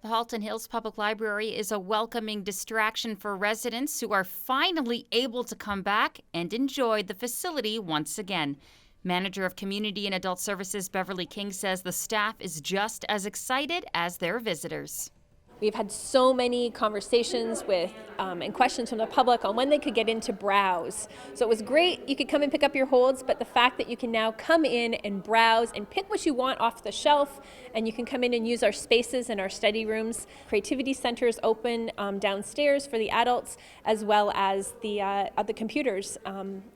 The Halton Hills Public Library is a welcoming distraction for residents who are finally able to come back and enjoy the facility once again. Manager of Community and Adult Services Beverly King says the staff is just as excited as their visitors. We've had so many conversations with and questions from the public on when they could get in to browse. So it was great. You could come and pick up your holds, but the fact that you can now come in and browse and pick what you want off the shelf, and you can come in and use our spaces and our study rooms. Creativity Center is open downstairs for the adults, as well as the computers.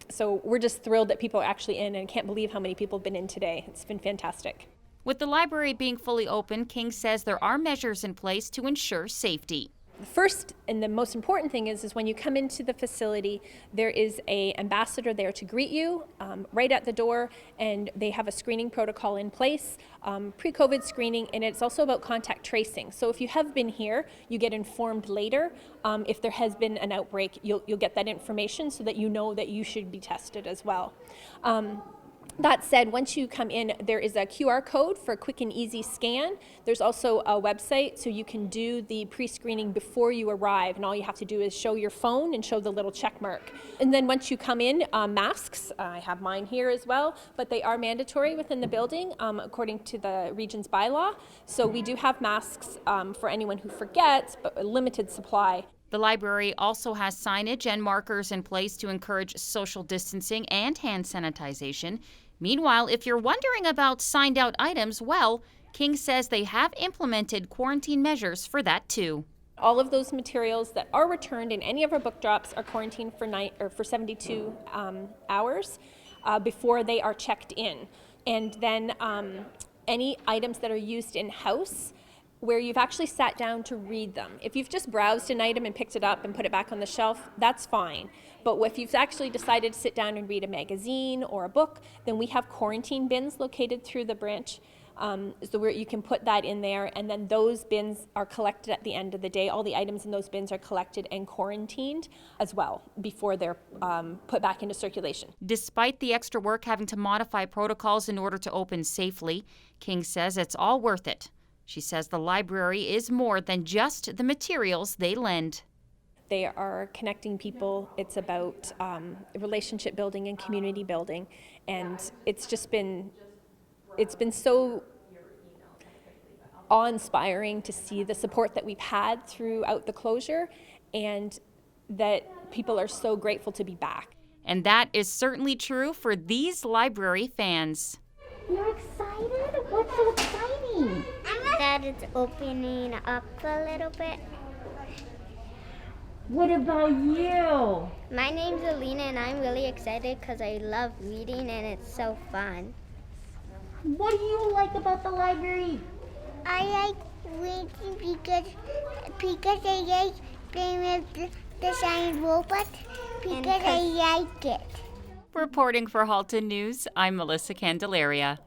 So we're just thrilled that people are actually in, and can't believe how many people have been in today. It's been fantastic. With the library being fully open, King says there are measures in place to ensure safety. The first and the most important thing is when you come into the facility, there is an ambassador there to greet you right at the door, and they have a screening protocol in place, pre-COVID screening, and it's also about contact tracing. So if you have been here, you get informed later. If there has been an outbreak, you'll get that information so that you know that you should be tested as well. That said, once you come in, there is a QR code for a quick and easy scan. There's also a website, so you can do the pre-screening before you arrive, and all you have to do is show your phone and show the little check mark. And then once you come in, masks, I have mine here as well, but they are mandatory within the building according to the region's bylaw. So we do have masks for anyone who forgets, but a limited supply. The library also has signage and markers in place to encourage social distancing and hand sanitization. Meanwhile, if you're wondering about signed out items, well, King says they have implemented quarantine measures for that too. All of those materials that are returned in any of our book drops are quarantined for 72 hours before they are checked in. And then any items that are used in-house, where you've actually sat down to read them. If you've just browsed an item and picked it up and put it back on the shelf, that's fine. But if you've actually decided to sit down and read a magazine or a book, then we have quarantine bins located through the branch, so where you can put that in there, and then those bins are collected at the end of the day. All the items in those bins are collected and quarantined as well before they're put back into circulation. Despite the extra work having to modify protocols in order to open safely, King says it's all worth it. She says the library is more than just the materials they lend. They are connecting people. It's about relationship building and community building, and it's been so awe-inspiring to see the support that we've had throughout the closure, and that people are so grateful to be back. And that is certainly true for these library fans. You're excited? What's so exciting? That it's opening up a little bit. What about you? My name's Alina, and I'm really excited because I love reading and it's so fun. What do you like about the library? I like reading because I like playing with the giant robot because I like it. Reporting for Halton News, I'm Melissa Candelaria.